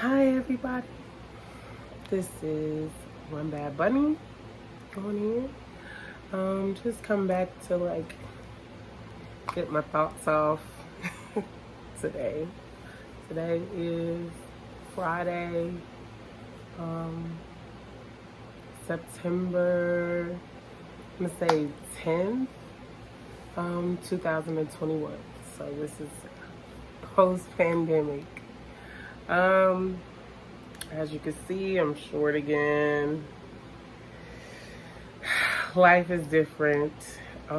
Hi everybody, this is One Bad Bunny on here. Just come back to get my thoughts off today. Today is Friday, September, I'm gonna say 10th, 2021. So this is post-pandemic. As you can see, I'm short again. Life is different. I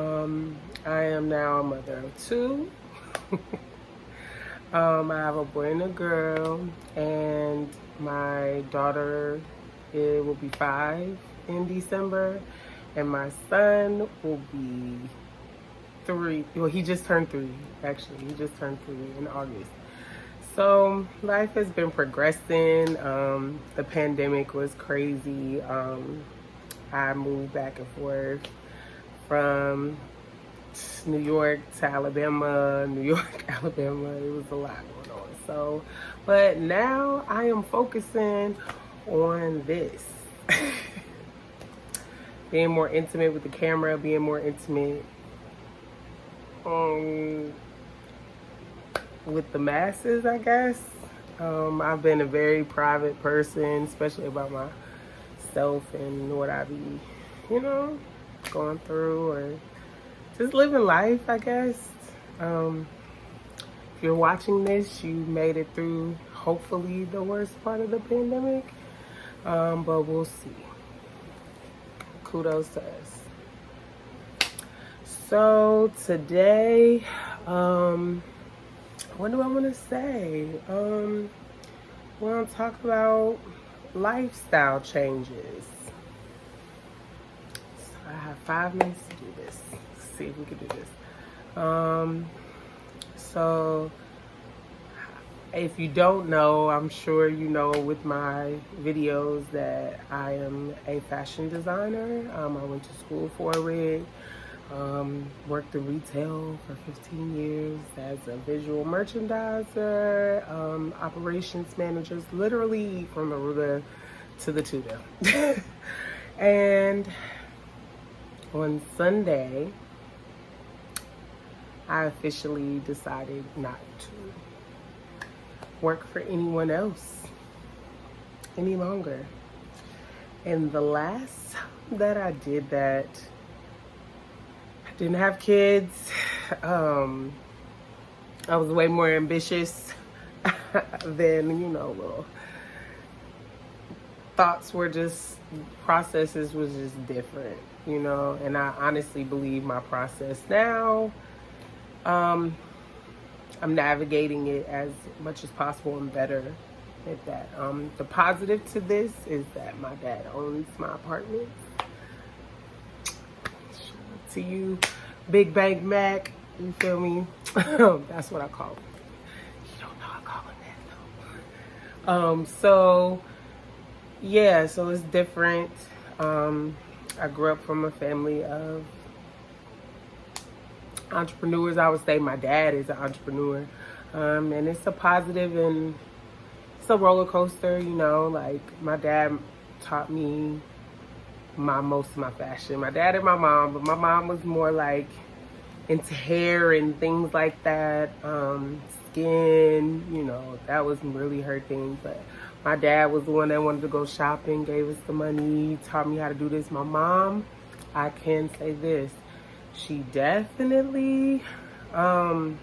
am now a mother of two. I have a boy and a girl, and my daughter, it will be 5 in December, and my son will be 3. Well, he just turned 3, actually. He just turned 3 in August. So life has been progressing. The pandemic was crazy. I moved back and forth from New York to Alabama, New York, Alabama. It was a lot going on. So, but now I am focusing on this. Being more intimate with the camera, being more intimate with the masses, I guess. I've been a very private person, especially about myself and what I be, going through or just living life, I guess. If you're watching this, you made it through, hopefully, the worst part of the pandemic. But we'll see. Kudos to us. So today, what do I want to say? We're going to talk about lifestyle changes. So I have 5 minutes to do this. Let's see if we can do this. So if you don't know, I'm sure you know with my videos that I am a fashion designer. I went to school for it. Worked in retail for 15 years as a visual merchandiser, operations managers, literally from the Aruba to the Tuda. And on Sunday, I officially decided not to work for anyone else any longer. And the last time that I did that, didn't have kids. I was way more ambitious than, little thoughts were just, processes was just different, and I honestly believe my process now, I'm navigating it as much as possible and better at that. The positive to this is that my dad owns my apartment. To you, Big Bang Mac, you feel me? That's what I call him. You don't know I call him that though. So it's different. I grew up from a family of entrepreneurs. I would say my dad is an entrepreneur. And it's a positive and it's a roller coaster, like my dad taught me most of my fashion. My dad and my mom, but my mom was more like into hair and things like that, skin, that was really her thing. But my dad was the one that wanted to go shopping, gave us the money, taught me how to do this. My mom, I can say this, she definitely taught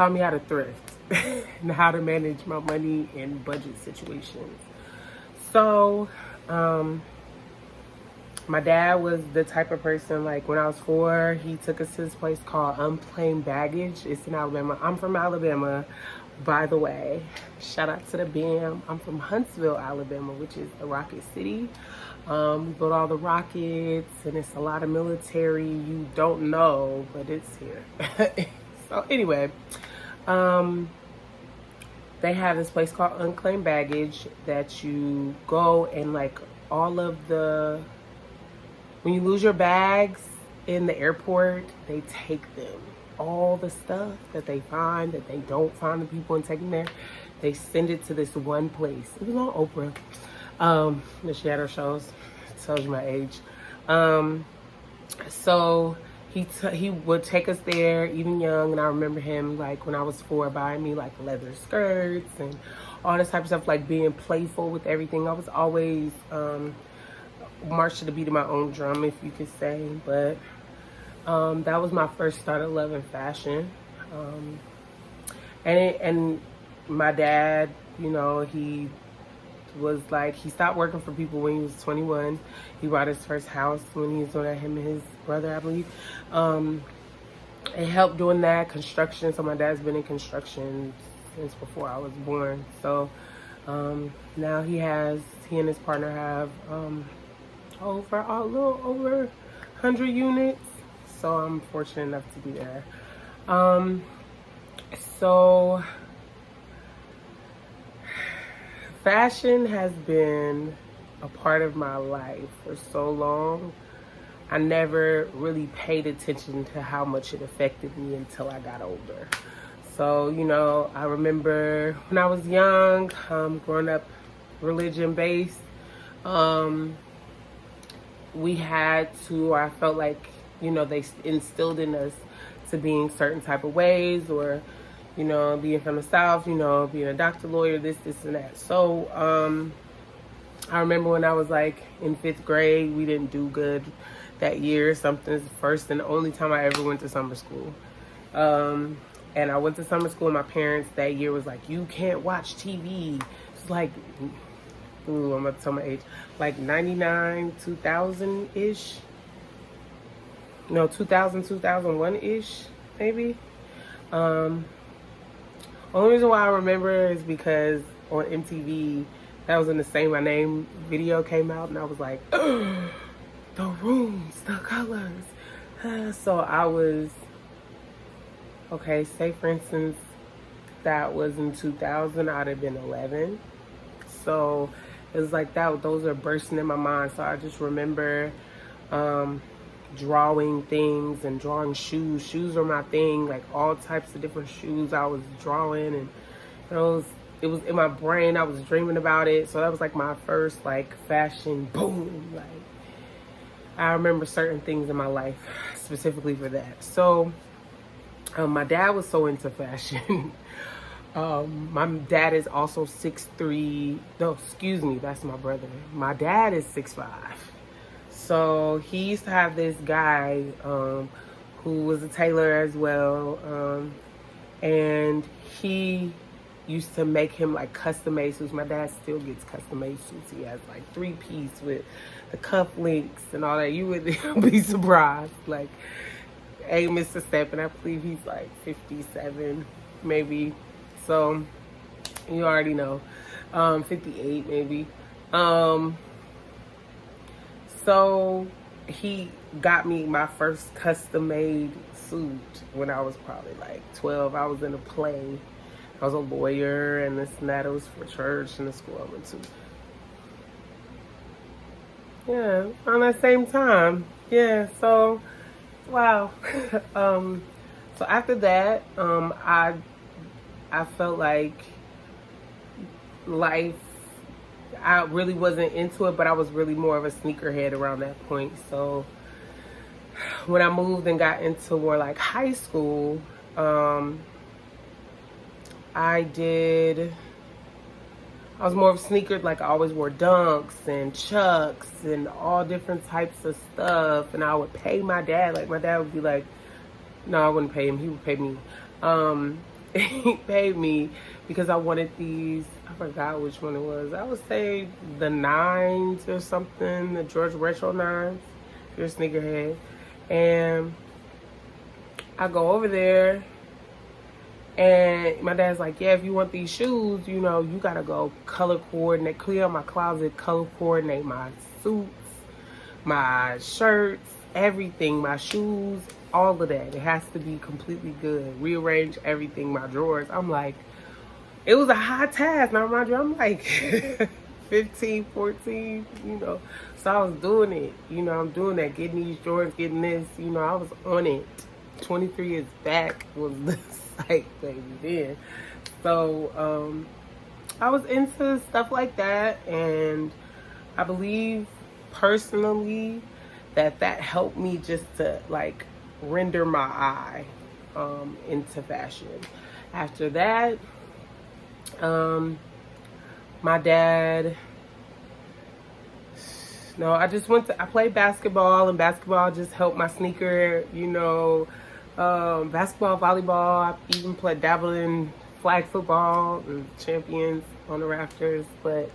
me how to thrift and how to manage my money in budget situations. So my dad was the type of person, like when I was 4, he took us to this place called Unclaimed Baggage. It's in Alabama. I'm from Alabama, by the way. Shout out to the BAM. I'm from Huntsville, Alabama, which is a rocket city. We built all the rockets, and it's a lot of military. You don't know, but it's here. So anyway, they have this place called Unclaimed Baggage that you go and all of when you lose your bags in the airport, they take them. All the stuff that they find, that they don't find the people and take them there, they send it to this one place. It was on Oprah. The Shadow shows. Tells you my age. So he would take us there even young, and I remember him like when I was 4 buying me like leather skirts and all this type of stuff, like being playful with everything. I was always march to the beat of my own drum, if you could say. But that was my first start of loving fashion. And my dad, you know, he was like, he stopped working for people when he was 21. He bought his first house when he was doing that, him and his brother, I believe. It helped doing that, construction. So my dad's been in construction since before I was born. So now he and his partner have a little over 100 units. So I'm fortunate enough to be there. So fashion has been a part of my life for so long. I never really paid attention to how much it affected me until I got older. So, you know, I remember when I was young, growing up religion-based, we had to, I felt like, you know, they instilled in us to being certain type of ways, or, you know, being from the South, you know, being a doctor, lawyer, this and that. So I remember when I was like in 5th grade, we didn't do good that year. Something's the first and the only time I ever went to summer school. And I went to summer school, and my parents that year was like, you can't watch TV. It's like, ooh, I'm about to tell my age, like 99, 2000-ish. No, 2000, 2001-ish, maybe. Only reason why I remember is because on MTV, that was in the Say My Name video came out, and I was like, the rooms, the colors. So I was, okay, say for instance, that was in 2000, I'd have been 11. So it was like that, those are bursting in my mind. So I just remember drawing things and drawing shoes. Shoes are my thing, like all types of different shoes I was drawing, and it was in my brain. I was dreaming about it. So that was like my first like fashion boom. Like I remember certain things in my life specifically for that. So my dad was so into fashion. My dad is also 6'3". No, excuse me, that's my brother. My dad is 6'5". So he used to have this guy who was a tailor as well, and he used to make him like custom-made suits. My dad still gets custom-made suits. He has like 3-piece with the cuff links and all that. You would be surprised. Like, hey, Mr. Steppen, I believe he's like 57, maybe. So you already know, 58 maybe. So he got me my first custom-made suit when I was probably like 12. I was in a play. I was a lawyer and this and that. It was for church and the school I went to. Yeah, around that same time. Yeah, so, wow. So after that, I felt like life, I really wasn't into it, but I was really more of a sneakerhead around that point. So when I moved and got into more like high school, I was more of a sneaker. Like I always wore Dunks and Chucks and all different types of stuff. And I would pay my dad. Like my dad would be like, no, I wouldn't pay him. He would pay me. He paid me because I wanted these, I forgot which one it was. I would say the 9s or something, the George Retro 9s, if you're a sneakerhead. And I go over there, and my dad's like, yeah, if you want these shoes, you know, you gotta go color coordinate, clear out my closet, color coordinate my suits, my shirts, everything, my shoes, all of that. It has to be completely good. Rearrange everything, my drawers. I'm like, it was a high task. Now, mind you, I'm like 15, 14, you know. So I was doing it. You know, I'm doing that, getting these drawers, getting this. You know, I was on it. 23 years back was the site, baby, then. So, I was into stuff like that, and I believe personally that helped me just to like render my eye into fashion. After that, my dad, no, I played basketball, and basketball just helped my sneaker, basketball, volleyball. I even dabbled in flag football and champions on the rafters. But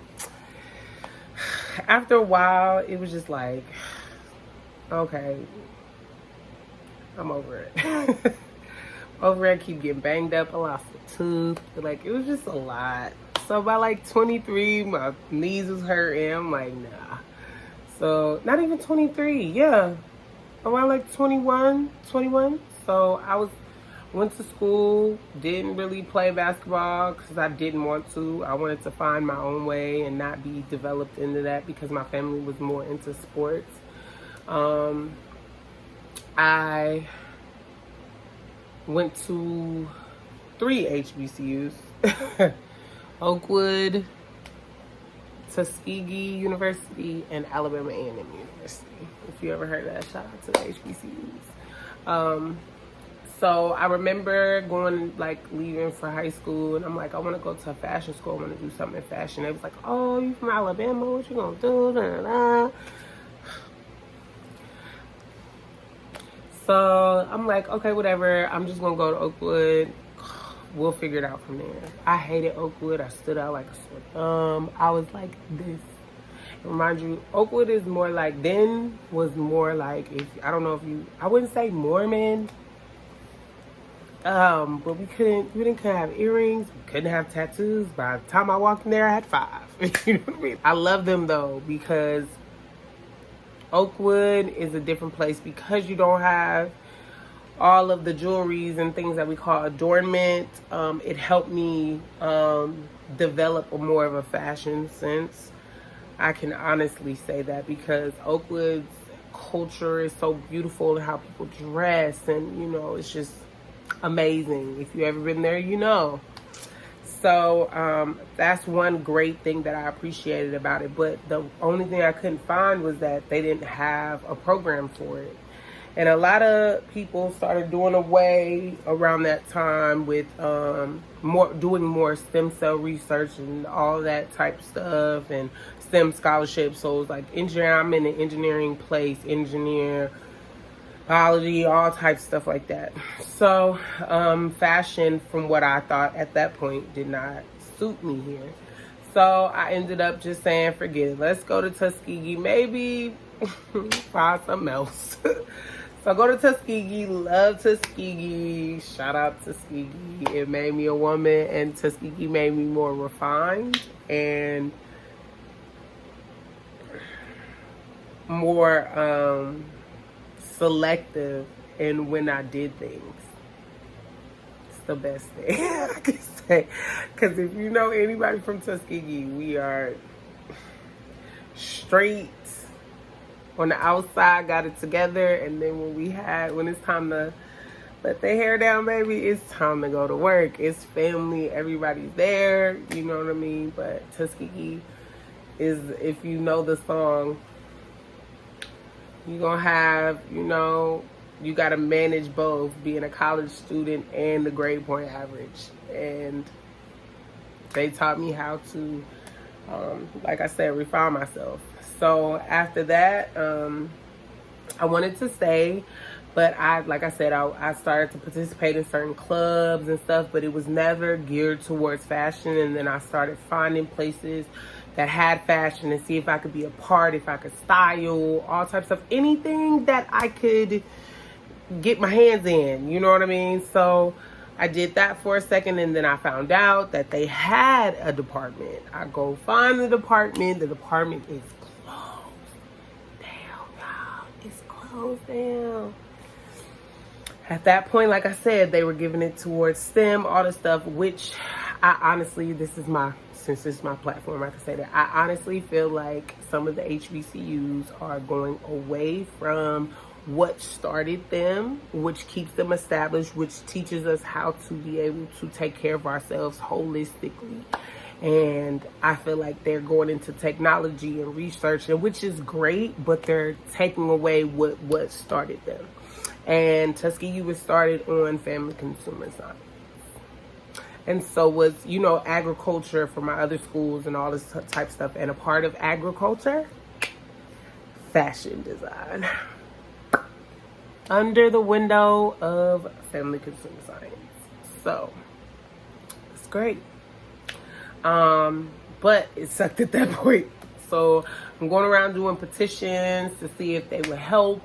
after a while, it was just like, okay, I'm over it. Over it, I keep getting banged up. I lost a tooth. Like, it was just a lot. So by like 23, my knees was hurting. I'm like, nah. So not even 23, yeah. Around like 21. So went to school, didn't really play basketball because I didn't want to. I wanted to find my own way and not be developed into that because my family was more into sports. I went to 3 HBCUs. Oakwood, Tuskegee University, and Alabama A&M University. If you ever heard of that, shout out to the HBCUs. So I remember leaving for high school, and I'm like, I want to go to a fashion school. I want to do something in fashion. They was like, oh, you from Alabama? What you gonna do? Da, da, da. So I'm like, okay, whatever. I'm just gonna go to Oakwood. We'll figure it out from there. I hated Oakwood. I stood out like a sore thumb. I was like this. Remind you, Oakwood is more like, I don't know if I wouldn't say Mormon. But we didn't have earrings. We couldn't have tattoos. By the time I walked in there, I had 5. You know what I mean? I love them though, because Oakwood is a different place because you don't have all of the jewelries and things that we call adornment. It helped me develop more of a fashion sense. I can honestly say that because Oakwood's culture is so beautiful, and how people dress, and it's just amazing. If you ever been there, So that's one great thing that I appreciated about it. But the only thing I couldn't find was that they didn't have a program for it. And a lot of people started doing away around that time with doing more stem cell research and all that type of stuff, and STEM scholarships. So it was like engineering. I'm in an engineering place, engineer, biology, all types of stuff like that. So fashion, from what I thought at that point, did not suit me here. So I ended up just saying, forget it. Let's go to Tuskegee. Maybe find something else. So I go to Tuskegee. Love Tuskegee. Shout out Tuskegee. It made me a woman, and Tuskegee made me more refined and more selective in when I did things. It's the best thing I can say. Because if you know anybody from Tuskegee, we are straight on the outside, got it together, and then when it's time to let their hair down, baby, it's time to go to work. It's family, everybody's there, you know what I mean? But Tuskegee is, if you know the song, you're gonna have, you gotta manage both, being a college student and the grade point average. And they taught me how to, like I said, refine myself. So after that, I wanted to stay, but like I said, I started to participate in certain clubs and stuff, but it was never geared towards fashion. And then I started finding places that had fashion and see if I could be a part, if I could style, all types of anything that I could get my hands in, you know what I mean? So I did that for a second, and then I found out that they had a department. I go find the department is closed down, y'all. It's closed down. At that point, like I said, they were giving it towards STEM, all the stuff, which I honestly, since this is my platform, I can say that I honestly feel like some of the HBCUs are going away from what started them, which keeps them established, which teaches us how to be able to take care of ourselves holistically. And I feel like they're going into technology and research, and which is great, but they're taking away what started them. And Tuskegee was started on family consumer science. And so was, agriculture for my other schools and all this type of stuff. And a part of agriculture, fashion design. Under the window of family consumer science. So, it's great. But it sucked at that point. So, I'm going around doing petitions to see if they would help,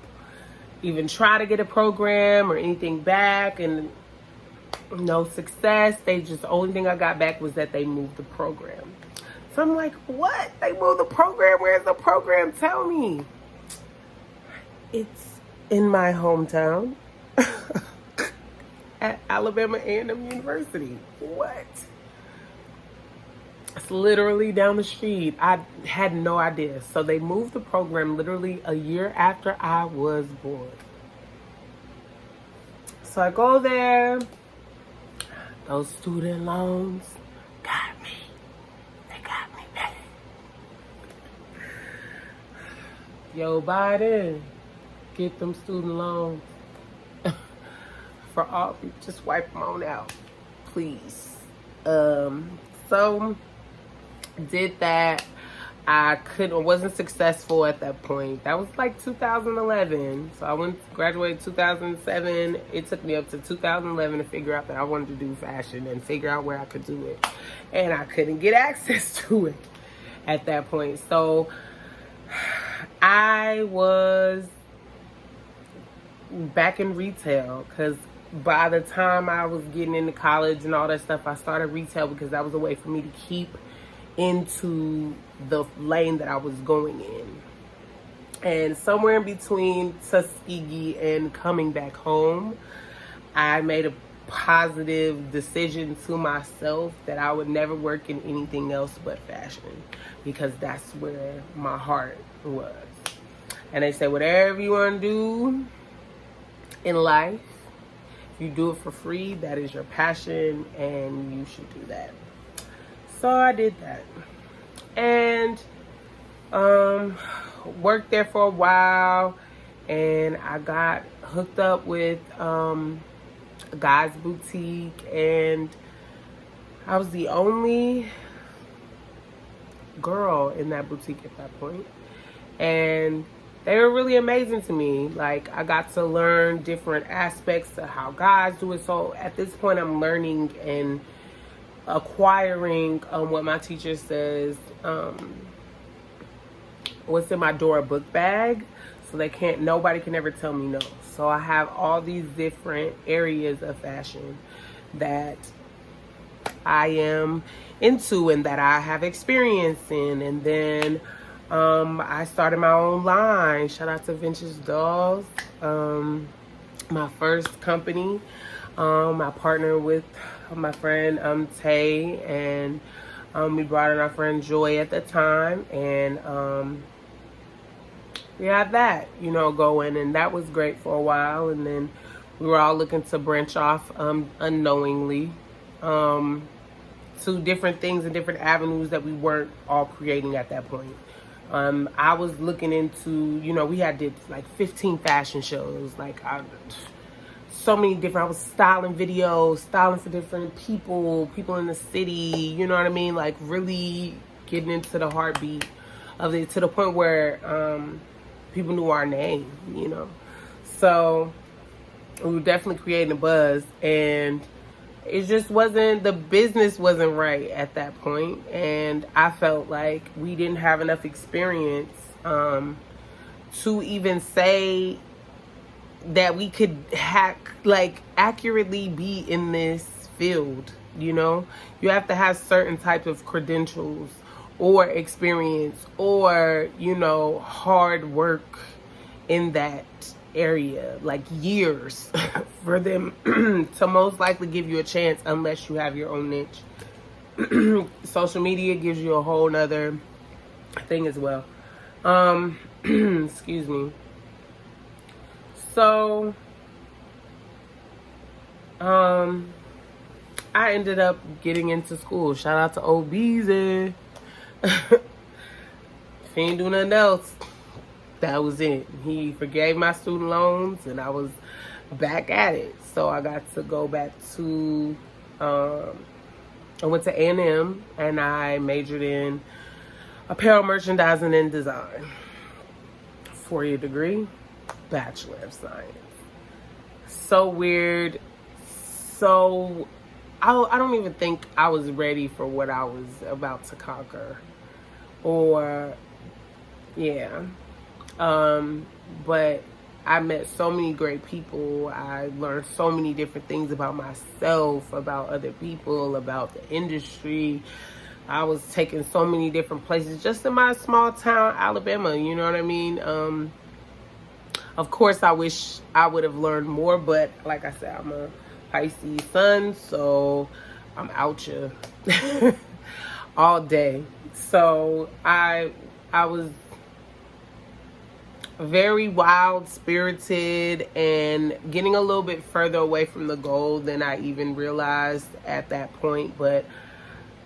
even try to get a program or anything back, and no success. The only thing I got back was that they moved the program. So I'm like, what? They moved the program? Where's the program? Tell me. It's in my hometown at Alabama A&M University. What? It's literally down the street. I had no idea. So they moved the program literally a year after I was born. So I go there. Those student loans got me. They got me bad. Yo, Biden, get them student loans. For all, just wipe them on out, please. So did that. I wasn't successful at that point. That was like 2011. So I graduated 2007. It took me up to 2011 to figure out that I wanted to do fashion and figure out where I could do it. And I couldn't get access to it at that point. So I was back in retail, because by the time I was getting into college and all that stuff, I started retail because that was a way for me to keep into the lane that I was going in. And somewhere in between Tuskegee and coming back home, I made a positive decision to myself that I would never work in anything else but fashion, because that's where my heart was. And they say, whatever you want to do in life, if you do it for free, that is your passion, and you should do that. So I did that, and worked there for a while, and I got hooked up with a guy's boutique, and I was the only girl in that boutique at that point, and they were really amazing to me. Like, I got to learn different aspects of how guys do it. So at this point, I'm learning and acquiring what my teacher says, what's in my Dora book bag, so nobody can ever tell me no. So I have all these different areas of fashion that I am into and that I have experience in. And then I started my own line. Shout out to Vintage Dolls, my first company. I partnered with my friend Tay, and we brought in our friend Joy at the time, and we had that, going, and that was great for a while. And then we were all looking to branch off unknowingly to different things and different avenues that we weren't all creating at that point. I was looking into, we did like 15 fashion shows, so many different, I was styling videos, styling for different people in the city, you know what I mean? Like, really getting into the heartbeat of it, to the point where people knew our name, So we were definitely creating a buzz, and it just the business wasn't right at that point. And I felt like we didn't have enough experience to even say that we could accurately be in this field. You have to have certain types of credentials or experience or, hard work in that area, like years for them to most likely give you a chance, unless you have your own niche. Social media gives you a whole nother thing as well. Excuse me. So I ended up getting into school. Shout out to old Beezy. If he ain't do nothing else, that was it. He forgave my student loans and I was back at it. So I got to go back to, I went to A&M and I majored in apparel merchandising and design. 4-year degree, Bachelor of Science. So weird. So I don't even think I was ready for what I was about to conquer. Or, yeah. But I met so many great people. I learned so many different things about myself, about other people, about the industry. I was taking so many different places just in my small town, Alabama. You know what I mean? Of course, I wish I would have learned more, but like I said, I'm a Pisces sun, so I'm out here all day. So I was very wild spirited and getting a little bit further away from the goal than I even realized at that point. But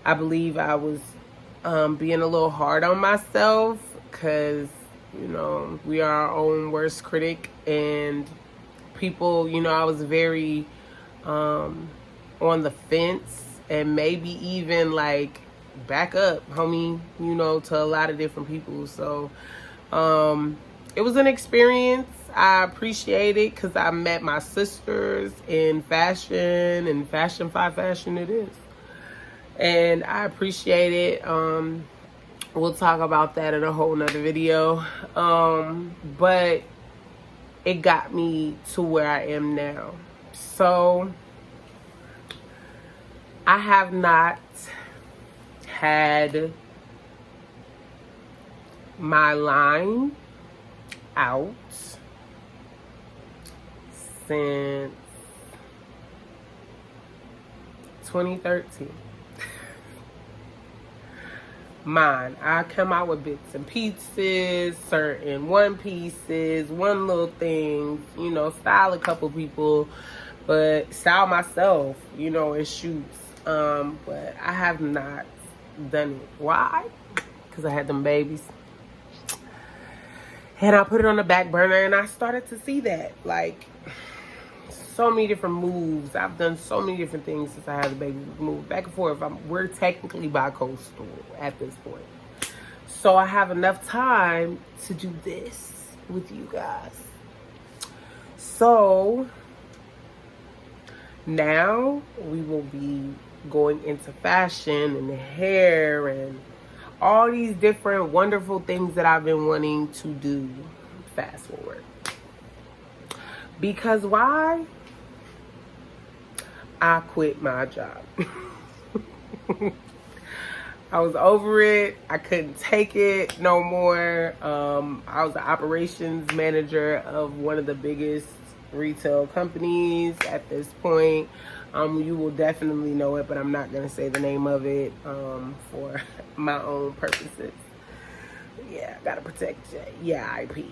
I believe I was being a little hard on myself because, you know, we are our own worst critic, and people, you know, I was very on the fence and maybe even like back up, homie, you know, to a lot of different people. So it was an experience. I appreciate it because I met my sisters in fashion, and Fashion 5 Fashion it is. And I appreciate it. We'll talk about that in a whole nother video. But it got me to where I am now. So I have not had my line out since 2013. Mine. I come out with bits and pieces, certain one pieces, one little things, you know, style a couple people, but style myself, you know, in shoots. But I have not done it. Why? Because I had them babies. And I put it on the back burner and I started to see that. Like, so many different moves. I've done so many different things since I had the baby. Move back and forth. We're technically bi-coastal at this point. So I have enough time to do this with you guys. So now we will be going into fashion and hair and all these different wonderful things that I've been wanting to do. Fast forward. Because why? I quit my job. I was over it. I couldn't take it no more. I was the operations manager of one of the biggest retail companies at this point. You will definitely know it, but I'm not going to say the name of it for my own purposes. Yeah, I got to protect your IP.